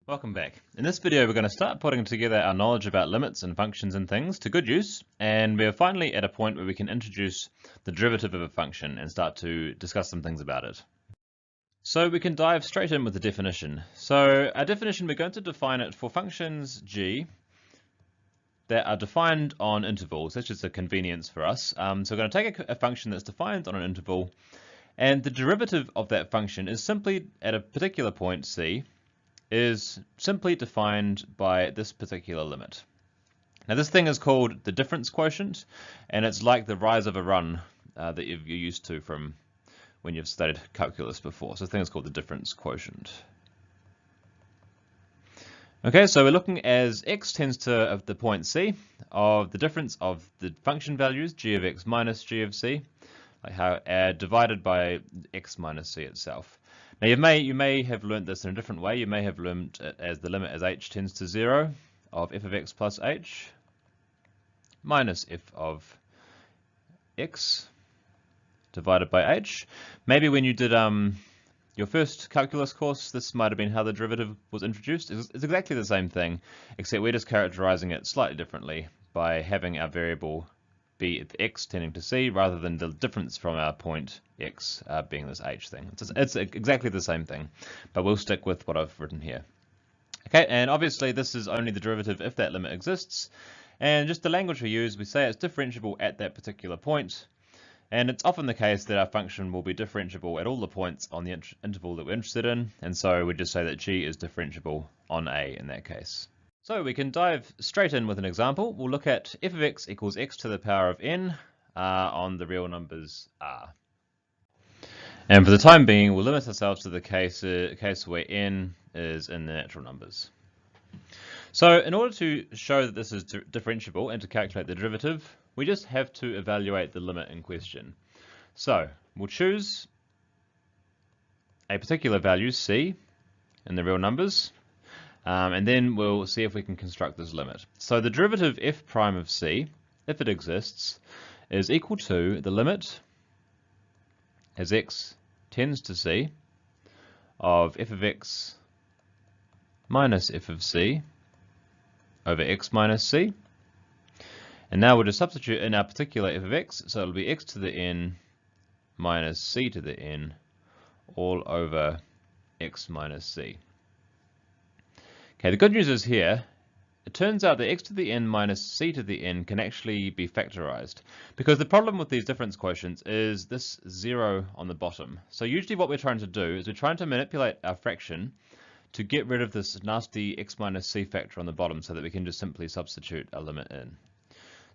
Welcome back. In this video we're going to start putting together our knowledge about limits and functions and things to good use, and we're finally at a point where we can introduce the derivative of a function and start to discuss some things about it. So we can dive straight in with the definition. So our definition, we're going to define it for functions g that are defined on intervals. That's just a convenience for us. So we're going to take a function that's defined on an interval, and the derivative of that function is simply at a particular point c is simply defined by this particular limit. Now this thing is called the difference quotient, and it's like the rise of a run that you're used to from when you've studied calculus before. So this thing is called the difference quotient. Okay, so we're looking as x tends to the point c of the difference of the function values g of x minus g of c, like how divided by x minus c itself. Now you may have learnt this in a different way. You may have learnt it as the limit as h tends to 0 of f of x plus h minus f of x divided by h. Maybe when you did your first calculus course, this might have been how the derivative was introduced. It's exactly the same thing, except we're just characterizing it slightly differently by having our variable be x tending to c rather than the difference from our point x being this h thing. It's exactly the same thing, but we'll stick with what I've written here. Okay, and obviously this is only the derivative if that limit exists, and just the language we use, we say it's differentiable at that particular point, and it's often the case that our function will be differentiable at all the points on the interval that we're interested in, and so we just say that g is differentiable on a in that case. So we can dive straight in with an example. We'll look at f of x equals x to the power of n on the real numbers r. And for the time being, we'll limit ourselves to the case where n is in the natural numbers. So in order to show that this is differentiable and to calculate the derivative, we just have to evaluate the limit in question. So we'll choose a particular value c in the real numbers, and then we'll see if we can construct this limit. So the derivative f prime of c, if it exists, is equal to the limit as x tends to c of f of x minus f of c over x minus c. And now we'll just substitute in our particular f of x, so it'll be x to the n minus c to the n all over x minus c. Okay, the good news is here, it turns out that x to the n minus c to the n can actually be factorized, because the problem with these difference quotients is this 0 on the bottom. So usually what we're trying to do is we're trying to manipulate our fraction to get rid of this nasty x minus c factor on the bottom so that we can just simply substitute a limit in.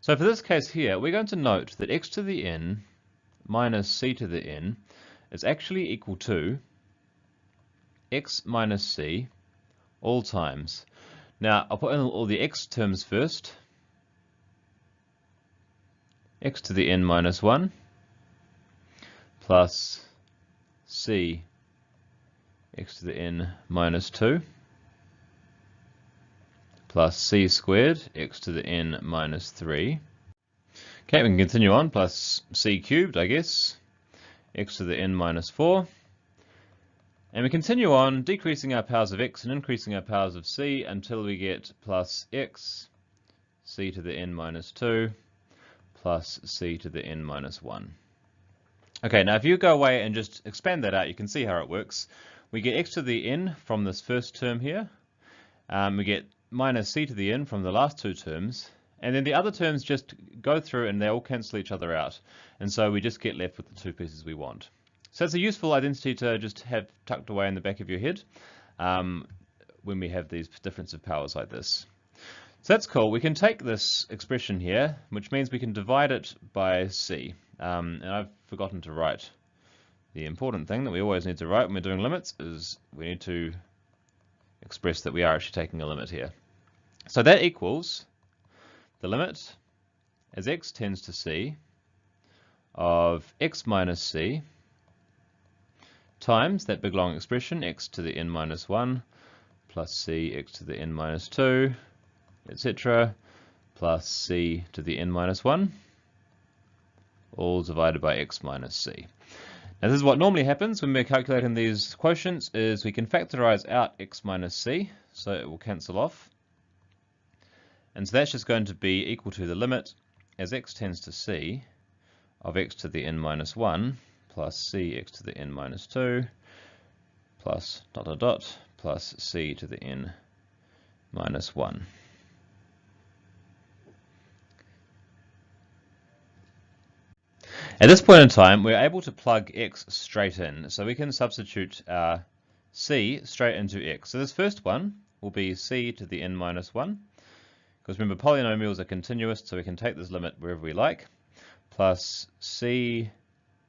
So for this case here, we're going to note that x to the n minus c to the n is actually equal to x minus c all times. Now I'll put in all the x terms first. X to the n minus 1 plus c x to the n minus 2 plus c squared x to the n minus 3. Okay, we can continue on, plus c cubed, I guess, x to the n minus 4. And we continue on, decreasing our powers of x and increasing our powers of c until we get plus x, c to the n minus 2, plus c to the n minus 1. Okay, now if you go away and just expand that out, you can see how it works. We get x to the n from this first term here. We get minus c to the n from the last two terms. And then the other terms just go through and they all cancel each other out. And so we just get left with the two pieces we want. So it's a useful identity to just have tucked away in the back of your head when we have these difference of powers like this. So that's cool. We can take this expression here, which means we can divide it by c. And I've forgotten to write the important thing that we always need to write when we're doing limits is we need to express that we are actually taking a limit here. So that equals the limit as x tends to c of x minus c times that big long expression x to the n minus 1 plus c x to the n minus 2, etc., plus c to the n minus 1, all divided by x minus c. And this is what normally happens when we're calculating these quotients, is we can factorize out x minus c, so it will cancel off. And so that's just going to be equal to the limit as x tends to c of x to the n minus 1 plus c x to the n minus 2 plus dot dot dot plus c to the n minus 1. At this point in time, we're able to plug x straight in, so we can substitute our c straight into x. So this first one will be c to the n minus 1, because remember polynomials are continuous, so we can take this limit wherever we like, plus c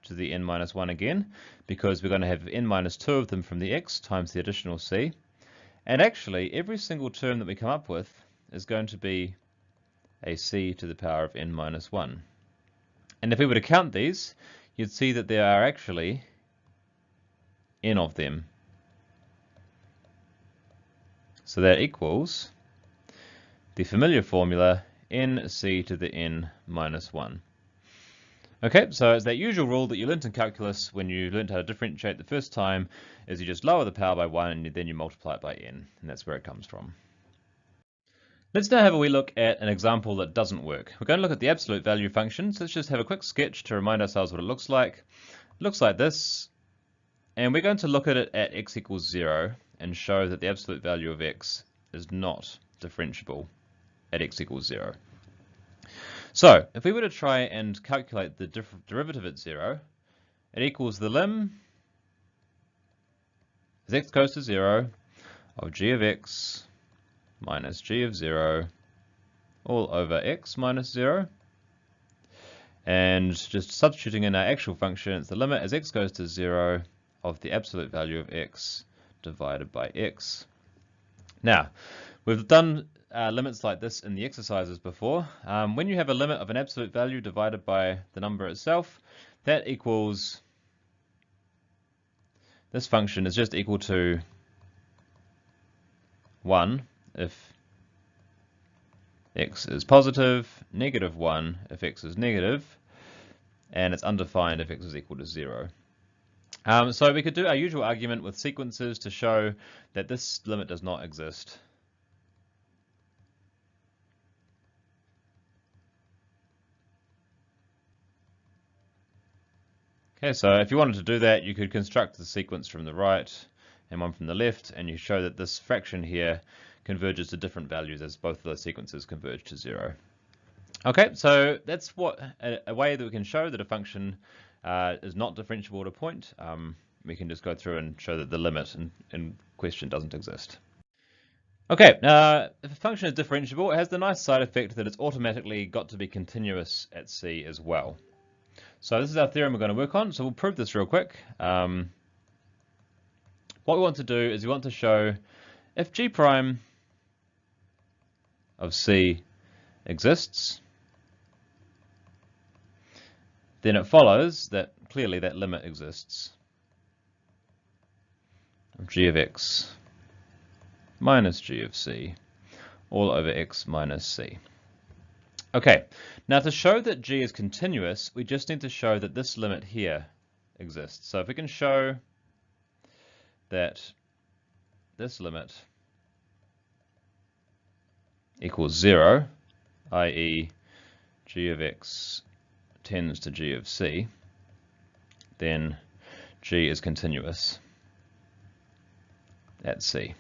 to the n minus 1 again, because we're going to have n minus 2 of them from the x times the additional c. And actually, every single term that we come up with is going to be a c to the power of n minus 1. And if we were to count these, you'd see that there are actually n of them. So that equals the familiar formula nc to the n minus 1. Okay, so it's that usual rule that you learnt in calculus when you learnt how to differentiate the first time, is you just lower the power by 1 and then you multiply it by n, and that's where it comes from. Let's now have a wee look at an example that doesn't work. We're going to look at the absolute value function, so let's just have a quick sketch to remind ourselves what it looks like. It looks like this, and we're going to look at it at x equals 0 and show that the absolute value of x is not differentiable at x equals 0. So, if we were to try and calculate the derivative at 0, it equals the lim as x goes to 0 of g of x minus g of 0 all over x minus 0. And just substituting in our actual function, it's the limit as x goes to 0 of the absolute value of x divided by x. Now, we've done limits like this in the exercises before. When you have a limit of an absolute value divided by the number itself, that equals, this function is just equal to 1 if x is positive, negative 1 if x is negative, and it's undefined if x is equal to 0. So we could do our usual argument with sequences to show that this limit does not exist. Okay, so if you wanted to do that, you could construct the sequence from the right and one from the left, and you show that this fraction here converges to different values as both of those sequences converge to 0. Okay, so that's what a way that we can show that a function is not differentiable at a point. We can just go through and show that the limit in question doesn't exist. Okay, if a function is differentiable, it has the nice side effect that it's automatically got to be continuous at c as well. So this is our theorem we're going to work on, so we'll prove this real quick. What we want to do is we want to show if g prime of c exists, then it follows that clearly that limit exists of g of x minus g of c all over x minus c. Okay, now to show that g is continuous, we just need to show that this limit here exists. So if we can show that this limit equals 0, i.e. g of x tends to g of c, then g is continuous at c.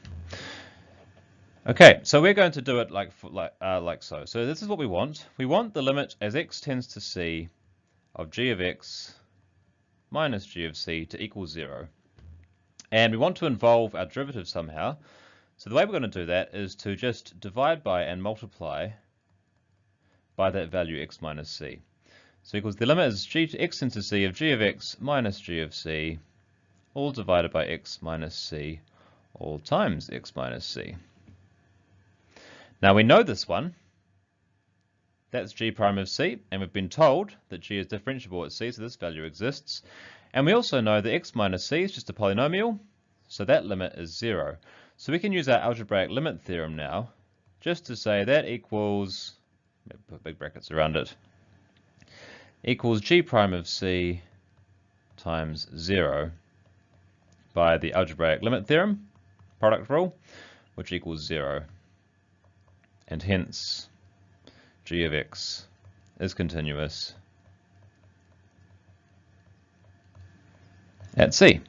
Okay, so we're going to do it like so. So this is what we want. We want the limit as x tends to c of g of x minus g of c to equal 0. And we want to involve our derivative somehow. So the way we're going to do that is to just divide by and multiply by that value x minus c. So equals the limit as x tends to c of g of x minus g of c all divided by x minus c all times x minus c. Now we know this one, that's g prime of c, and we've been told that g is differentiable at c, so this value exists. And we also know that x minus c is just a polynomial, so that limit is 0. So we can use our algebraic limit theorem now, just to say that equals, put big brackets around it, equals g prime of c times 0 by the algebraic limit theorem, product rule, which equals 0. And hence g of x is continuous at C.